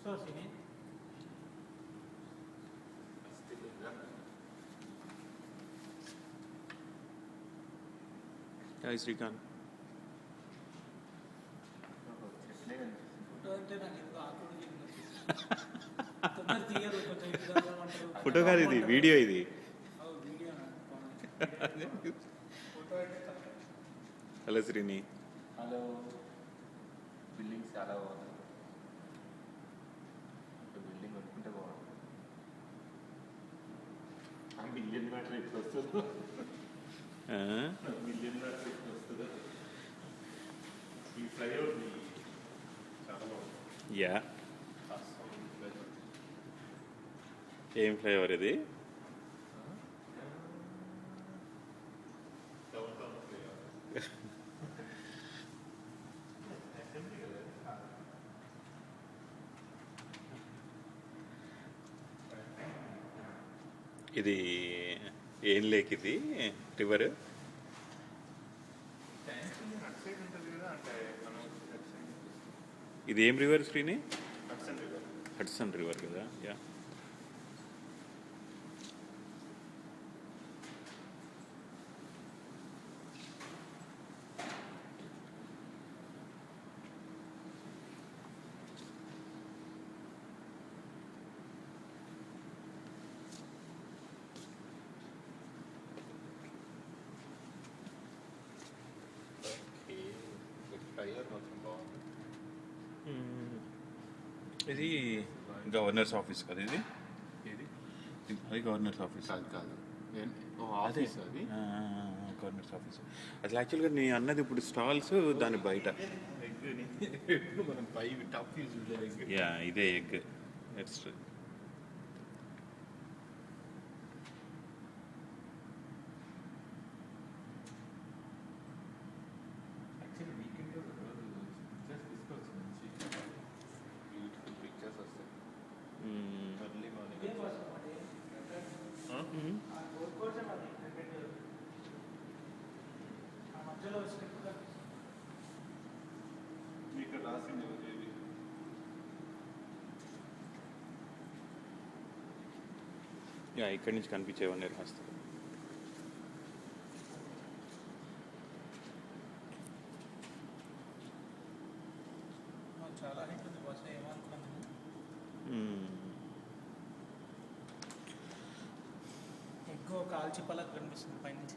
చూసిని hi Srikanth. Photo అంటే నాకు ఎందుకు ఆకుడు తీయదు కొంచెం ఫోటో కాదు, ఇది వీడియో. ఇది వీడియో ఫోటో అంటే హలో శ్రీని. హలో. బిల్డింగ్స్ చాలా బాగుంది. బిల్డింగ్ కొనుక్కుంటే బాగుంది. మిలియన్ మ్యాటర్ ఎట్లా వస్తుందో, మిలియన్ మ్యాటర్ ఎట్లా వస్తుందో. ఈ ఫ్లైఓవర్ చాలా బాగుంది. యా, ఏం ఫ్లేవర్ ఇది? ఇది ఏం లేక్? ఇది రివర్. ఇది ఏం రివర్ శ్రీని? హడ్సన్ రివర్ కదా. యా, ఫ్లైఓవర్ మాత్రం బాగుంది. ఇది గవర్నర్స్ ఆఫీస్ కదా. ఇది ఏది? అది గవర్నర్స్ ఆఫీస్ కాదు కాదు, ఆఫీస్ అది. Governors office. అసలు యాక్చువల్గా నీ అన్నది ఇప్పుడు స్టాల్స్ దాని బయట. ఎప్పుడు మనం పై టాప్ వ్యూస్ ఎగ్. యా, ఇదే ఎగ్. నెక్స్ట్ యాక్చువల్లీ వీకెండ్ రోజు పిక్చర్స్ తీసుకోవచ్చు. మంచి బ్యూటిఫుల్ పిక్చర్స్ వస్తాయి ఎర్లీ మార్నింగ్. మధ్యలో స్టెప్ ఇక్కడ రాసింది యా, ఇక్కడి నుంచి కనిపించేవన్నీ రాస్తారు. చాలా హైట్ ఉంది బస్ ఏమనుకున్నాను. ఎక్కువ కాల్చి పలక కనిపిస్తుంది పైనుంచి.